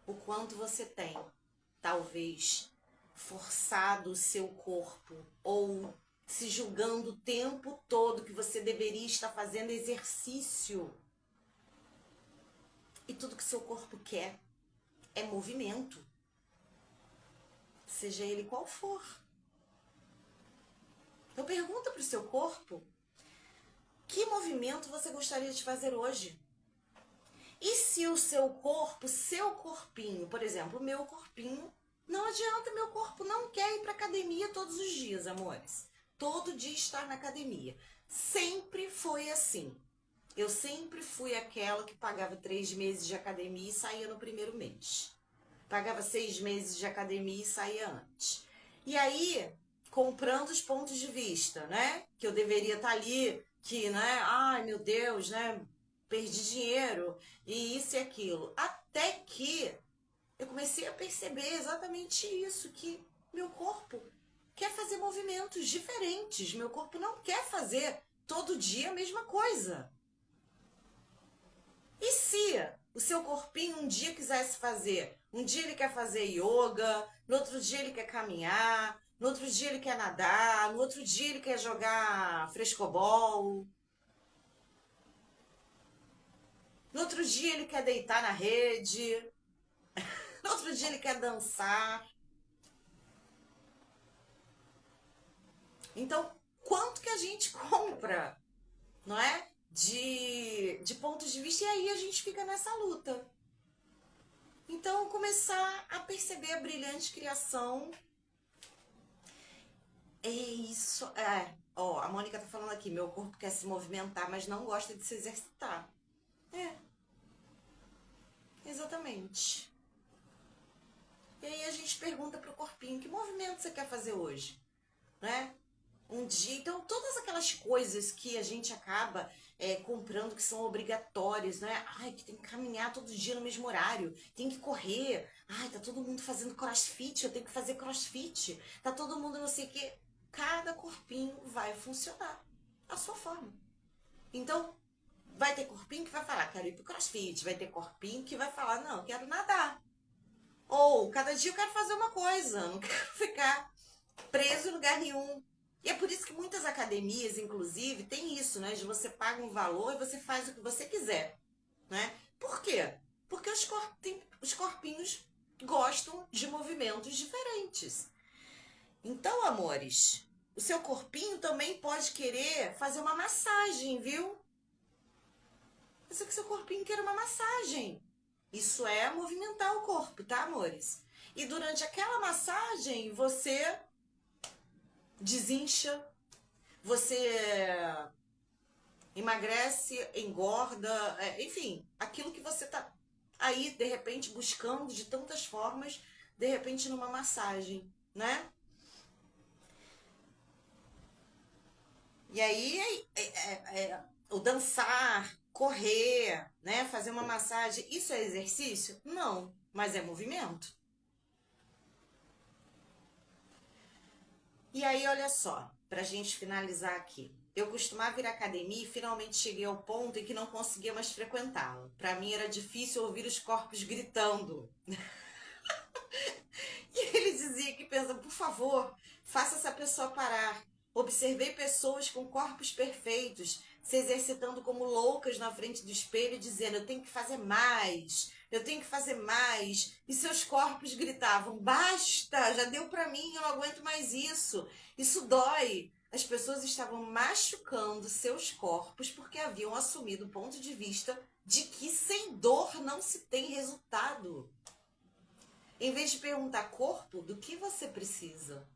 S1: o quanto você tem, talvez, forçado o seu corpo ou se julgando o tempo todo que você deveria estar fazendo exercício. E tudo que seu corpo quer é movimento, seja ele qual for. Então pergunta para o seu corpo: que movimento você gostaria de fazer hoje? E se o seu corpo, seu corpinho, por exemplo, o meu corpinho, não adianta, meu corpo não quer ir para academia todos os dias, amores. Todo dia estar na academia. Sempre foi assim. Eu sempre fui aquela que pagava 3 meses de academia e saía no primeiro mês. Pagava 6 meses de academia e saía antes. E aí, comprando os pontos de vista, né? Que eu deveria estar ali, que, né? Ai, meu Deus, né? Perdi dinheiro e isso e aquilo. Até que eu comecei a perceber exatamente isso, que meu corpo quer fazer movimentos diferentes. Meu corpo não quer fazer todo dia a mesma coisa. E se o seu corpinho um dia quisesse fazer? Um dia ele quer fazer yoga, no outro dia ele quer caminhar, no outro dia ele quer nadar, no outro dia ele quer jogar frescobol, no outro dia ele quer deitar na rede, no outro dia ele quer dançar. Então, quanto que a gente compra, não é? De pontos de vista, e aí a gente fica nessa luta. Então, começar a perceber a brilhante criação. É isso, Ó, a Mônica tá falando aqui, meu corpo quer se movimentar, mas não gosta de se exercitar. É, exatamente. E aí a gente pergunta pro corpinho: que movimento você quer fazer hoje? Né? Um dia, então todas aquelas coisas que a gente acaba comprando que são obrigatórias, né? Ai, que tem que caminhar todo dia no mesmo horário, tem que correr. Ai, tá todo mundo fazendo crossfit, eu tenho que fazer crossfit. Tá todo mundo não sei o quê. Cada corpinho vai funcionar à sua forma. Então, vai ter corpinho que vai falar: quero ir pro crossfit. Vai ter corpinho que vai falar: não, quero nadar. Ou, cada dia eu quero fazer uma coisa, não quero ficar preso em lugar nenhum. E é por isso que muitas academias, inclusive, tem isso, né? De você paga um valor e você faz o que você quiser, né? Por quê? Porque os corpinhos gostam de movimentos diferentes. Então, amores, o seu corpinho também pode querer fazer uma massagem, viu? Eu sei que seu corpinho quer uma massagem. Isso é movimentar o corpo, tá, amores? E durante aquela massagem, você desincha, você emagrece, engorda, enfim, aquilo que você tá aí, de repente, buscando de tantas formas, de repente numa massagem, né? E aí, o dançar, correr, né? Fazer uma massagem, isso é exercício? Não, mas é movimento. E aí, olha só, pra gente finalizar aqui. Eu costumava ir à academia e finalmente cheguei ao ponto em que não conseguia mais frequentá-la. Para mim era difícil ouvir os corpos gritando. E ele dizia que pensa: por favor, faça essa pessoa parar. Observei pessoas com corpos perfeitos se exercitando como loucas na frente do espelho, dizendo: eu tenho que fazer mais, eu tenho que fazer mais. E seus corpos gritavam: basta, já deu pra mim, eu não aguento mais isso. Isso dói. As pessoas estavam machucando seus corpos porque haviam assumido o ponto de vista de que sem dor não se tem resultado. Em vez de perguntar: corpo, do que você precisa?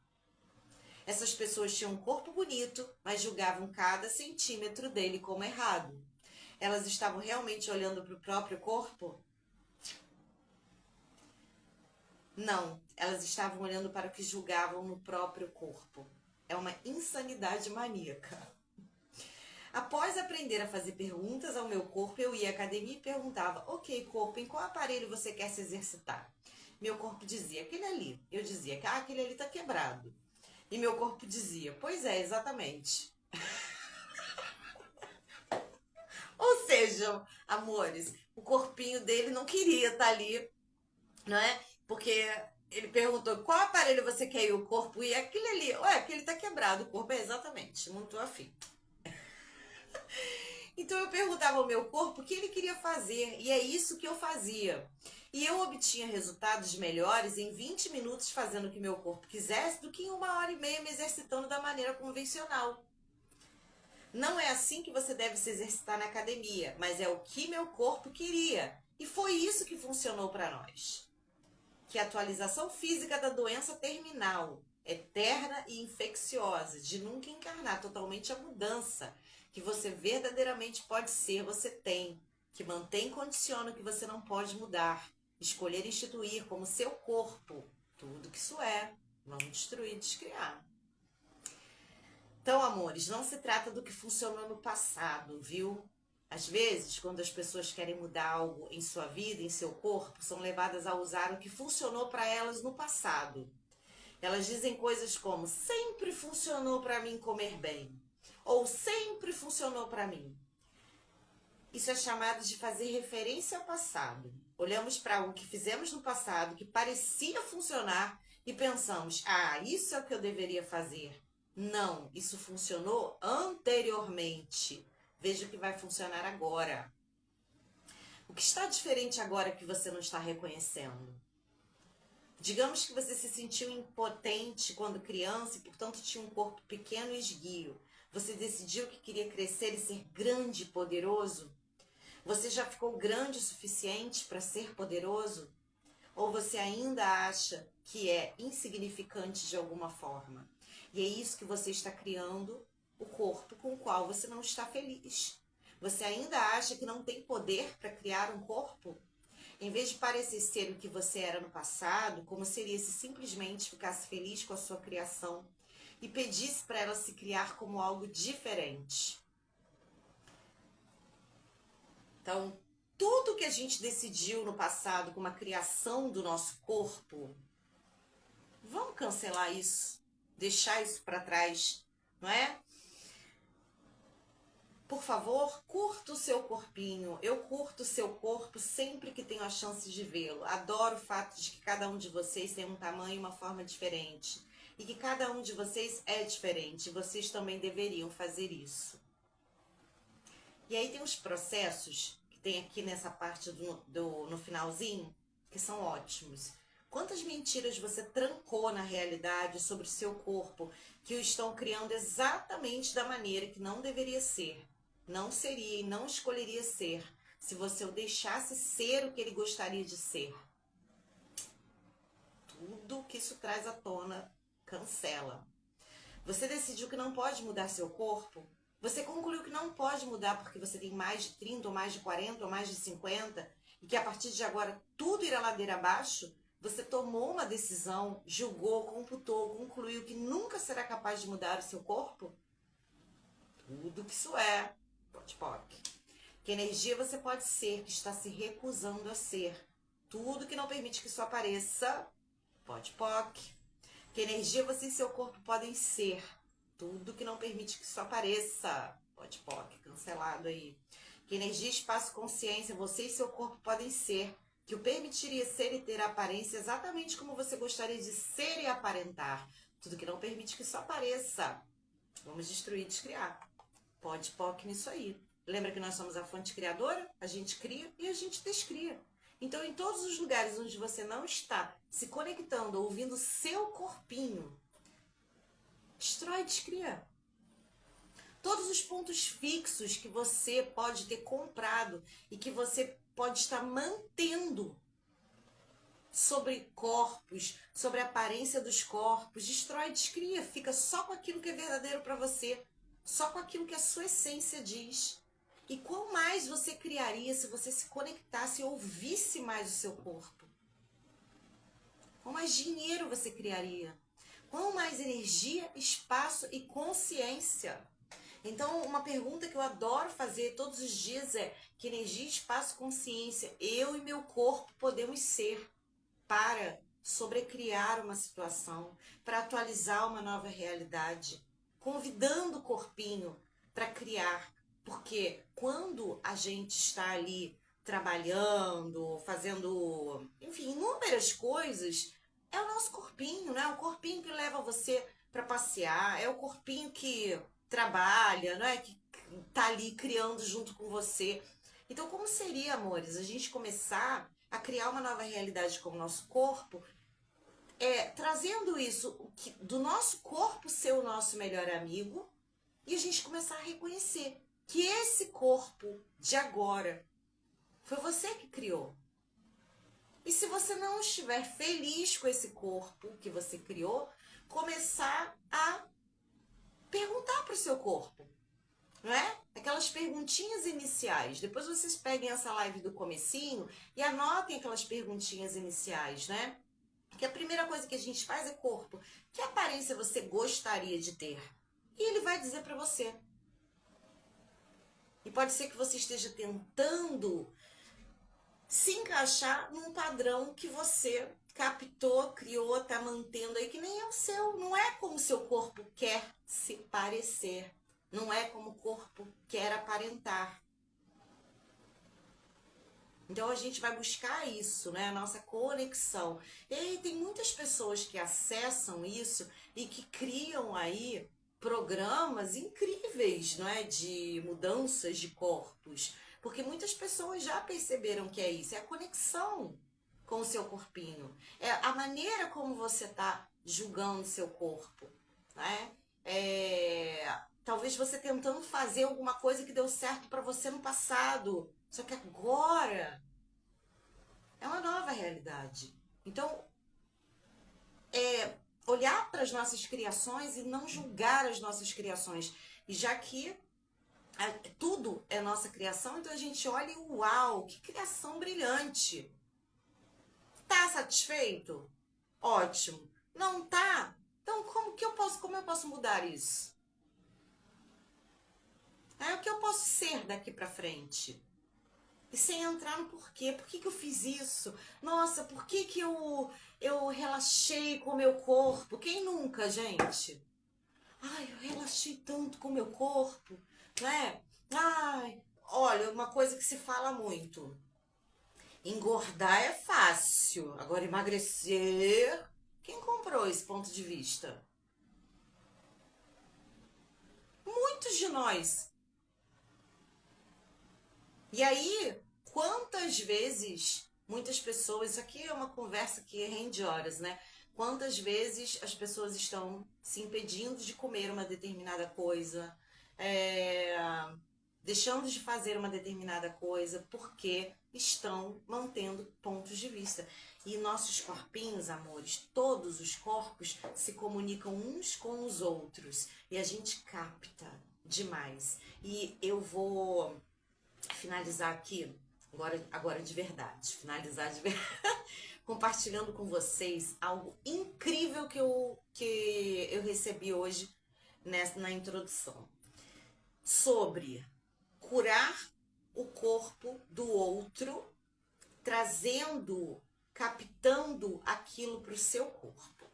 S1: Essas pessoas tinham um corpo bonito, mas julgavam cada centímetro dele como errado. Elas estavam realmente olhando para o próprio corpo? Não, elas estavam olhando para o que julgavam no próprio corpo. É uma insanidade maníaca. Após aprender a fazer perguntas ao meu corpo, eu ia à academia e perguntava: ok, corpo, em qual aparelho você quer se exercitar? Meu corpo dizia: aquele ali. Eu dizia: aquele ali está quebrado. E meu corpo dizia, pois é, exatamente. Ou seja, amores, o corpinho dele não queria estar ali, não é? Porque ele perguntou qual aparelho você quer, e o corpo e aquele ali, ué, aquele tá quebrado, o corpo é exatamente, não tô afim. Então eu perguntava ao meu corpo o que ele queria fazer, e é isso que eu fazia. E eu obtinha resultados melhores em 20 minutos fazendo o que meu corpo quisesse do que em 1 hora e meia me exercitando da maneira convencional. Não é assim que você deve se exercitar na academia, mas é o que meu corpo queria. E foi isso que funcionou para nós. Que a atualização física da doença terminal, eterna e infecciosa, de nunca encarnar totalmente a mudança que você verdadeiramente pode ser, você tem, que mantém e condiciona o que você não pode mudar, escolher instituir como seu corpo, tudo que isso é, não destruir, descriar. Então, amores, não se trata do que funcionou no passado, viu? Às vezes, quando as pessoas querem mudar algo em sua vida, em seu corpo, são levadas a usar o que funcionou para elas no passado. Elas dizem coisas como: sempre funcionou para mim comer bem, ou sempre funcionou para mim. Isso é chamado de fazer referência ao passado. Olhamos para algo que fizemos no passado, que parecia funcionar, e pensamos: ah, isso é o que eu deveria fazer. Não, isso funcionou anteriormente. Veja o que vai funcionar agora. O que está diferente agora que você não está reconhecendo? Digamos que você se sentiu impotente quando criança e, portanto, tinha um corpo pequeno e esguio. Você decidiu que queria crescer e ser grande e poderoso? Você já ficou grande o suficiente para ser poderoso? Ou você ainda acha que é insignificante de alguma forma? E é isso que você está criando, o corpo com o qual você não está feliz. Você ainda acha que não tem poder para criar um corpo? Em vez de parecer ser o que você era no passado, como seria se simplesmente ficasse feliz com a sua criação e pedisse para ela se criar como algo diferente? Então, tudo que a gente decidiu no passado como a criação do nosso corpo, vamos cancelar isso, deixar isso para trás, não é? Por favor, curta o seu corpinho. Eu curto o seu corpo sempre que tenho a chance de vê-lo. Adoro o fato de que cada um de vocês tem um tamanho e uma forma diferente. E que cada um de vocês é diferente. Vocês também deveriam fazer isso. E aí tem os processos que tem aqui nessa parte no finalzinho, que são ótimos. Quantas mentiras você trancou na realidade sobre o seu corpo que o estão criando exatamente da maneira que não deveria ser, não seria e não escolheria ser, se você o deixasse ser o que ele gostaria de ser? Tudo que isso traz à tona, cancela. Você decidiu que não pode mudar seu corpo? Você concluiu que não pode mudar porque você tem mais de 30, ou mais de 40, ou mais de 50, e que a partir de agora tudo irá ladeira abaixo? Você tomou uma decisão, julgou, computou, concluiu que nunca será capaz de mudar o seu corpo? Tudo que isso é, poc. Que energia você pode ser que está se recusando a ser? Tudo que não permite que isso apareça, poc. Que energia você e seu corpo podem ser? Tudo que não permite que isso apareça, poc, cancelado aí. Que energia, espaço, consciência você e seu corpo podem ser, que o permitiria ser e ter a aparência exatamente como você gostaria de ser e aparentar. Tudo que não permite que isso apareça, vamos destruir e descriar. Poc nisso aí. Lembra que nós somos a fonte criadora? A gente cria e a gente descria. Então, em todos os lugares onde você não está se conectando, ouvindo o seu corpinho, destrói e descria. Todos os pontos fixos que você pode ter comprado e que você pode estar mantendo sobre corpos, sobre a aparência dos corpos, destrói e descria. Fica só com aquilo que é verdadeiro para você, só com aquilo que a sua essência diz. E quão mais você criaria se você se conectasse e ouvisse mais o seu corpo? Quão mais dinheiro você criaria? Quão mais energia, espaço e consciência? Então, uma pergunta que eu adoro fazer todos os dias é: que energia, espaço, consciência eu e meu corpo podemos ser para sobrecriar uma situação, para atualizar uma nova realidade, convidando o corpinho para criar. Porque quando a gente está ali trabalhando, fazendo, enfim, inúmeras coisas, é o nosso corpinho, né? O corpinho que leva você para passear, é o corpinho que trabalha, não é? Que tá ali criando junto com você. Então, como seria, amores, a gente começar a criar uma nova realidade com o nosso corpo, trazendo isso do nosso corpo ser o nosso melhor amigo e a gente começar a reconhecer que esse corpo de agora foi você que criou. E se você não estiver feliz com esse corpo que você criou, começar a perguntar para o seu corpo, não é? Aquelas perguntinhas iniciais. Depois vocês peguem essa live do comecinho e anotem aquelas perguntinhas iniciais, né? Porque a primeira coisa que a gente faz é corpo. Que aparência você gostaria de ter? E ele vai dizer para você. E pode ser que você esteja tentando se encaixar num padrão que você captou, criou, tá mantendo aí, que nem é o seu. Não é como o seu corpo quer se parecer. Não é como o corpo quer aparentar. Então a gente vai buscar isso, né? A nossa conexão. E aí tem muitas pessoas que acessam isso e que criam aí programas incríveis, não é? De mudanças de corpos. Porque muitas pessoas já perceberam que é isso, é a conexão com o seu corpinho. É a maneira como você está julgando o seu corpo, né? Talvez você tentando fazer alguma coisa que deu certo para você no passado. Só que agora é uma nova realidade. Então, olhar para as nossas criações e não julgar as nossas criações. E já que tudo é nossa criação, então a gente olha e uau, que criação brilhante. Tá satisfeito? Ótimo. Não tá? Então como eu posso mudar isso? O que eu posso ser daqui para frente? E sem entrar no porquê. Por que eu fiz isso? Nossa, por que eu relaxei com o meu corpo? Quem nunca, gente? Ai, eu relaxei tanto com o meu corpo, né? Ai, olha, uma coisa que se fala muito. Engordar é fácil. Agora emagrecer... Quem comprou esse ponto de vista? Muitos de nós. E aí, quantas vezes muitas pessoas, isso aqui é uma conversa que rende horas, né? Quantas vezes as pessoas estão se impedindo de comer uma determinada coisa, deixando de fazer uma determinada coisa, porque estão mantendo pontos de vista. E nossos corpinhos, amores, todos os corpos se comunicam uns com os outros. E a gente capta demais. E eu vou finalizar aqui, agora de verdade, finalizar de verdade, compartilhando com vocês algo incrível que eu recebi hoje na introdução. Sobre curar o corpo do outro, captando aquilo para o seu corpo.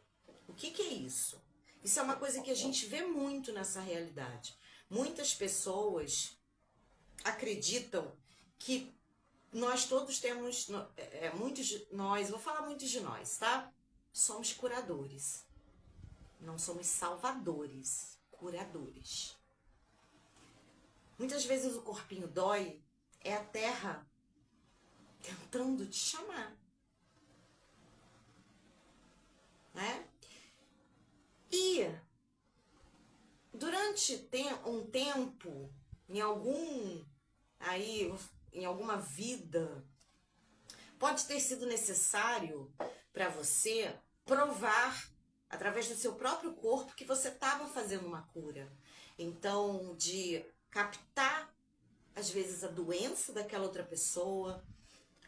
S1: O que é isso? Isso é uma coisa que a gente vê muito nessa realidade. Muitas pessoas acreditam que nós todos temos, muitos de nós, vou falar muitos de nós, tá? Somos curadores. Não somos salvadores, curadores. Muitas vezes o corpinho dói, é a terra tentando te chamar. Né? E durante um tempo, em alguma vida, pode ter sido necessário para você provar, através do seu próprio corpo, que você estava fazendo uma cura. Então, de captar, às vezes, a doença daquela outra pessoa,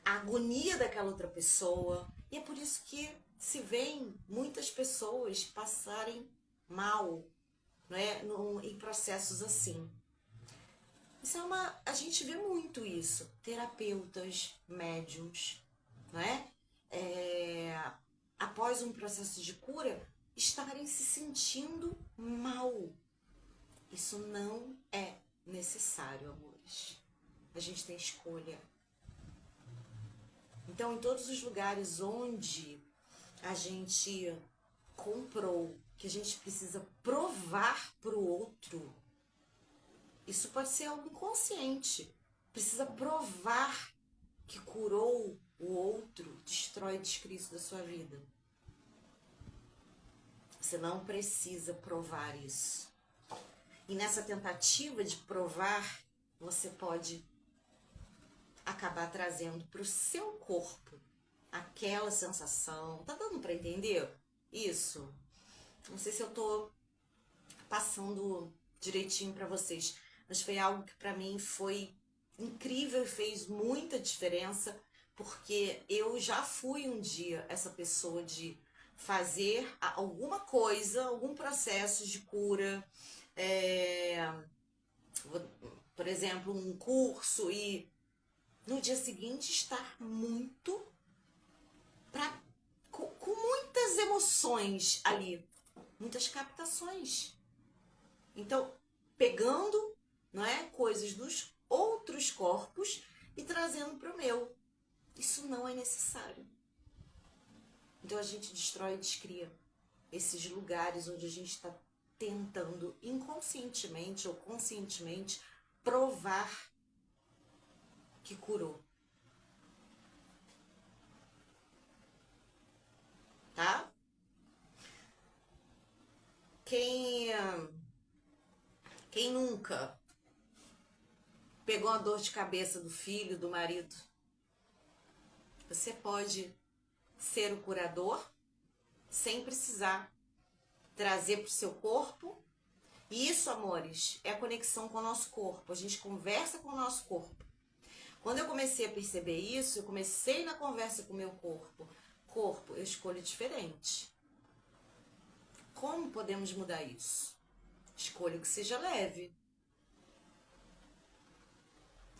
S1: a agonia daquela outra pessoa. E é por isso que se vêem muitas pessoas passarem mal, né, em processos assim. A gente vê muito isso. Terapeutas, médiums, né? após um processo de cura, estarem se sentindo mal. Isso não é necessário, amores. A gente tem escolha. Então, em todos os lugares onde a gente comprou que a gente precisa provar para o outro, isso pode ser algo inconsciente. Precisa provar que curou o outro, destrói e descria isso da sua vida. Você não precisa provar isso. E nessa tentativa de provar, você pode acabar trazendo para o seu corpo aquela sensação. Tá dando para entender isso? Não sei se eu tô passando direitinho para vocês, mas foi algo que para mim foi incrível e fez muita diferença, porque eu já fui um dia essa pessoa de fazer alguma coisa, algum processo de cura, por exemplo, um curso, e no dia seguinte estar com muitas emoções ali, muitas captações. Então, pegando, não é, coisas dos outros corpos e trazendo para o meu. Isso não é necessário. Então a gente destrói e descria esses lugares onde a gente está tentando inconscientemente ou conscientemente provar que curou. Tá? Quem nunca pegou a dor de cabeça do filho, do marido? Você pode ser o curador sem precisar trazer para o seu corpo. E isso, amores, é a conexão com o nosso corpo. A gente conversa com o nosso corpo. Quando eu comecei a perceber isso, eu comecei na conversa com o meu corpo. Corpo, eu escolho diferente. Como podemos mudar isso? Escolha que seja leve.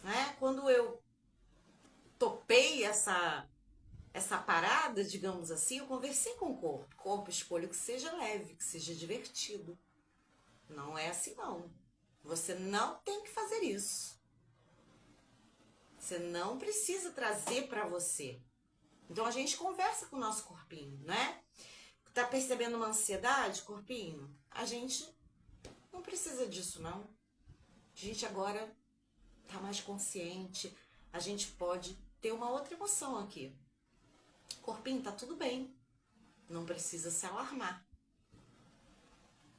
S1: Né? Quando eu topei essa parada, digamos assim, eu conversei com o corpo. Corpo, escolho que seja leve, que seja divertido. Não é assim, não. Você não tem que fazer isso. Você não precisa trazer para você. Então a gente conversa com o nosso corpinho, né? Tá percebendo uma ansiedade, corpinho? A gente não precisa disso, não. A gente agora tá mais consciente. A gente pode ter uma outra emoção aqui. Corpinho, tá tudo bem. Não precisa se alarmar.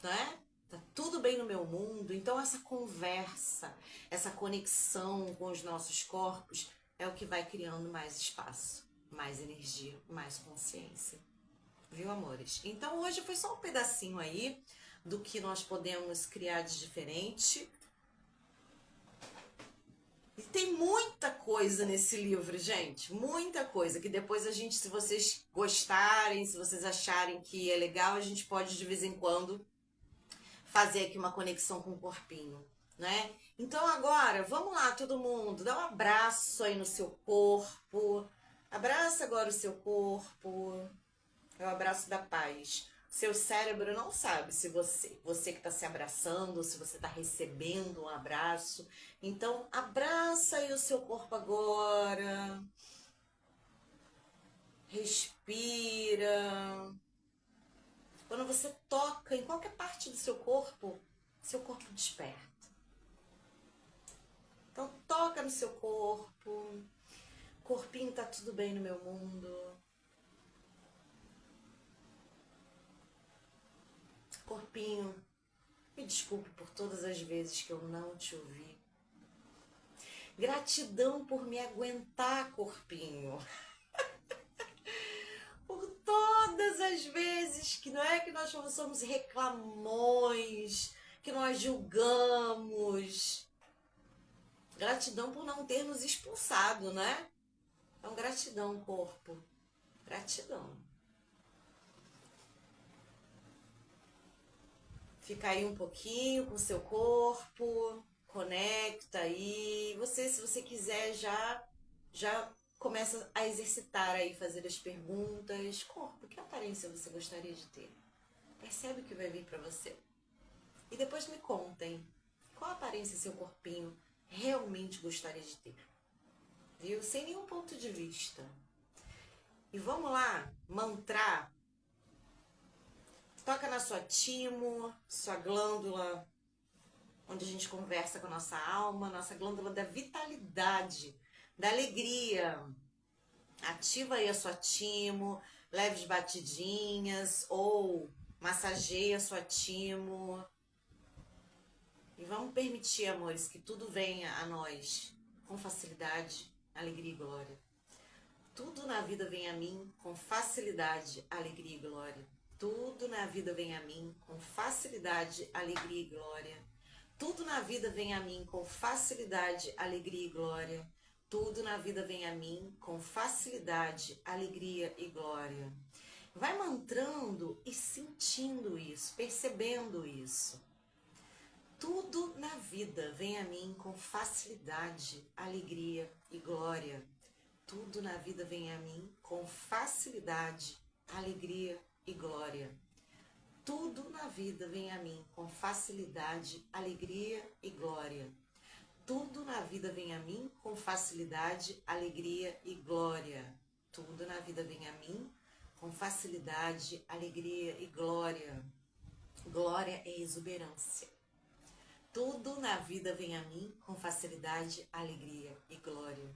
S1: Né? Tá tudo bem no meu mundo. Então essa conversa, essa conexão com os nossos corpos é o que vai criando mais espaço, mais energia, mais consciência. Viu, amores? Então hoje foi só um pedacinho aí do que nós podemos criar de diferente. E tem muita coisa nesse livro, gente. Muita coisa que depois a gente, se vocês gostarem, se vocês acharem que é legal, a gente pode de vez em quando fazer aqui uma conexão com o corpinho, né? Então agora, vamos lá, todo mundo, dá um abraço aí no seu corpo. Abraça agora o seu corpo. É o abraço da paz. Seu cérebro não sabe se você que está se abraçando, se você está recebendo um abraço. Então, abraça aí o seu corpo agora. Respira. Quando você toca em qualquer parte do seu corpo desperta. Então, toca no seu corpo. Corpinho, tá tudo bem no meu mundo. Corpinho, me desculpe por todas as vezes que eu não te ouvi. Gratidão por me aguentar, corpinho. Por todas as vezes que não é que nós somos reclamões, que nós julgamos. Gratidão por não ter nos expulsado, né? Então, gratidão, corpo. Gratidão. Fica aí um pouquinho com o seu corpo, conecta aí. Você, se você quiser, já começa a exercitar aí, fazer as perguntas. Corpo, que aparência você gostaria de ter? Percebe o que vai vir para você? E depois me contem, qual aparência seu corpinho realmente gostaria de ter? Viu? Sem nenhum ponto de vista. E vamos lá, mantrar. Toca na sua timo, sua glândula, onde a gente conversa com a nossa alma, nossa glândula da vitalidade, da alegria. Ativa aí a sua timo, leves batidinhas ou massageia a sua timo. E vamos permitir, amores, que tudo venha a nós com facilidade, alegria e glória. Tudo na vida vem a mim com facilidade, alegria e glória. Tudo na vida vem a mim com facilidade, alegria e glória. Tudo na vida vem a mim com facilidade, alegria e glória. Tudo na vida vem a mim com facilidade, alegria e glória. Vai mantrando e sentindo isso, percebendo isso. Tudo na vida vem a mim com facilidade, alegria e glória. Tudo na vida vem a mim com facilidade, alegria e glória. Tudo na vida vem a mim com facilidade, alegria e glória. Tudo na vida vem a mim com facilidade, alegria e glória. Tudo na vida vem a mim com facilidade, alegria e glória. Glória é exuberância. Tudo na vida vem a mim com facilidade, alegria e glória.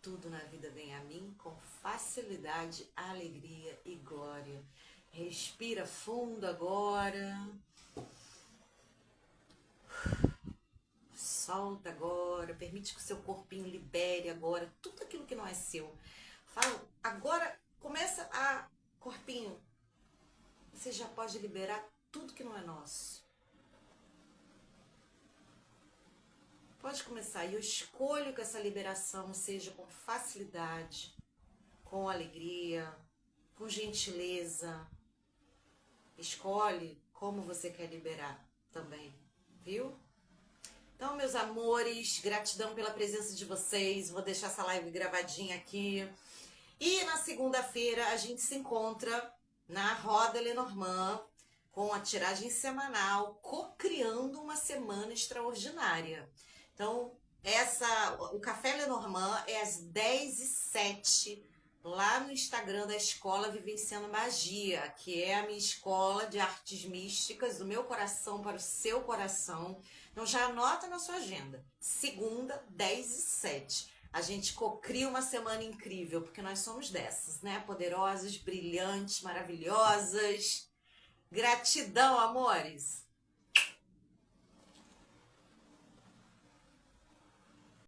S1: Tudo na vida vem a mim com facilidade, alegria e glória. Respira fundo agora. Solta agora. Permite que o seu corpinho libere agora tudo aquilo que não é seu. Fala, agora começa a... Corpinho, você já pode liberar tudo que não é nosso. Pode começar. E eu escolho que essa liberação seja com facilidade, com alegria, com gentileza. Escolhe como você quer liberar também, viu? Então, meus amores, gratidão pela presença de vocês. Vou deixar essa live gravadinha aqui. E na segunda-feira a gente se encontra na Roda Lenormand com a tiragem semanal, co-criando uma semana extraordinária. Então, o Café Lenormand é às 10h07, lá no Instagram da Escola Vivenciando Magia, que é a minha escola de artes místicas, do meu coração para o seu coração. Então, já anota na sua agenda. Segunda, 10h07. A gente cocria uma semana incrível, porque nós somos dessas, né? Poderosas, brilhantes, maravilhosas. Gratidão, amores!